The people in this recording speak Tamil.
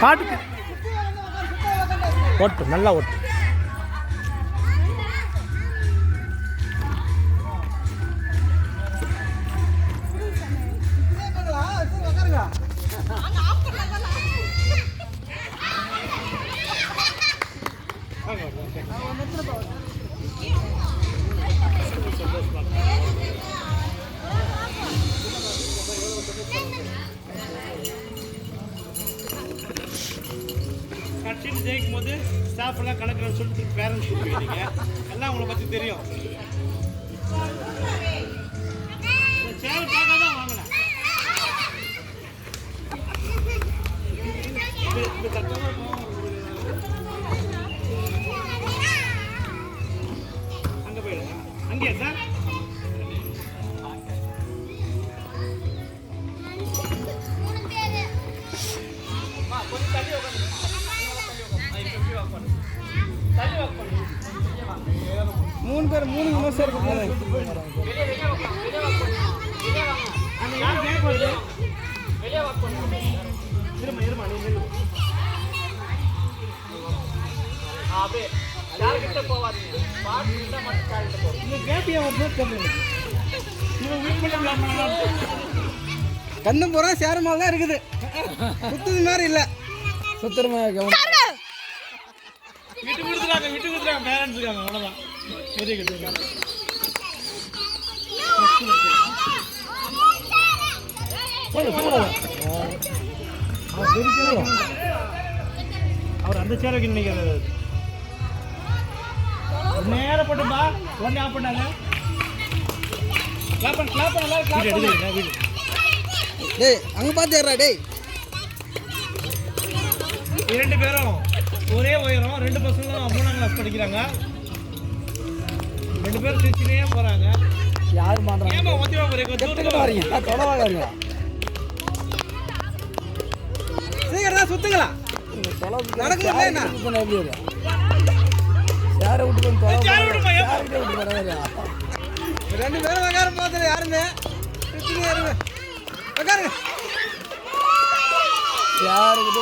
பாட்டுக்கு ஓட்டு நல்லா ஓட்டு. கட்சின்னு ஜெயிக்கும் போது ஸ்டாஃப் எல்லாம் கணக்கு சொல்லிட்டு பேரண்ட்ஸ் கொடுப்பீங்க, எல்லாம் உங்களை பற்றி தெரியும். சேவை பார்க்க தான் வாங்கினேன். அங்கே போயிடுங்க. அங்கேயா சார்? கொஞ்சம் தள்ளி உட்காந்து மூணு பேர் இருக்கு. கண்ணு பூரா சேரமாக தான் இருக்குது, சுத்துது மாதிரி இல்லை. சுத்தரமா விட்டு கொடுத்துறாங்க பேரண்ட்ஸ் இருக்காங்க, அவ்வளோதான். அவர் அந்த சேர் வைக்க நினைக்கிறாரு. நேரம் போட்டுப்பா, உடனே ஆஃப் பண்ணாங்க. டேய் அங்கே பார்த்துடுறா. டேய் இரண்டு பேரும் ஒரே உயரம், ரெண்டு பசங்களும் 3ஆம் கிளாஸ் படிக்கிறாங்க. ரெண்டு பேரும் திருச்சினே போகிறாங்க. யார் பண்ணுறாங்க? ஏமா ஒத்திவா போறீங்க? தொலைவாங்க சீக்கிரம் சுத்துங்களா. நடக்குது என்ன யாரை விட்டு ரெண்டு பேரும் உட்கார போகிறது யாருமே உட்காருங்க. யாருக்கிட்ட